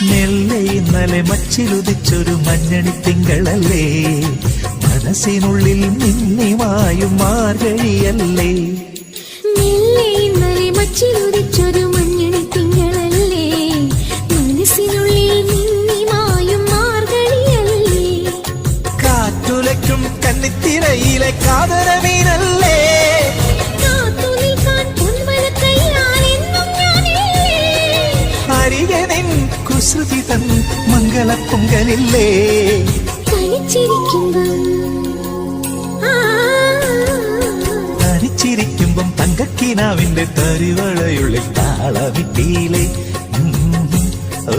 മെല്ലെ ഇന്നലെ മച്ചിലുദിച്ചൊരു മഞ്ഞണി തിങ്കളല്ലേ, മനസ്സിനുള്ളിൽ മിന്നിമായും മാർഗഴിയല്ലേ. മെല്ലെ ഇന്നലെ മച്ചിലുദിച്ചൊരു മഞ്ഞണി തിങ്കളല്ലേ, മനസ്സിനുള്ളിൽ മിന്നിമായും മാർഗഴിയല്ലേ. കാറ്റുലയ്ക്കും കന്നിത്തിരയിലെ കാതരമീനല്ലേ, അരികെ നിൻ കുസൃതി തൻ മംഗളപ്പൊങ്കലില്ലേ. തനിച്ചിരിക്കുമ്പം തങ്കക്കിനാവിന്റെ തരിവളയുള്ളിൽ താളമിട്ടിയിലെ. ഓ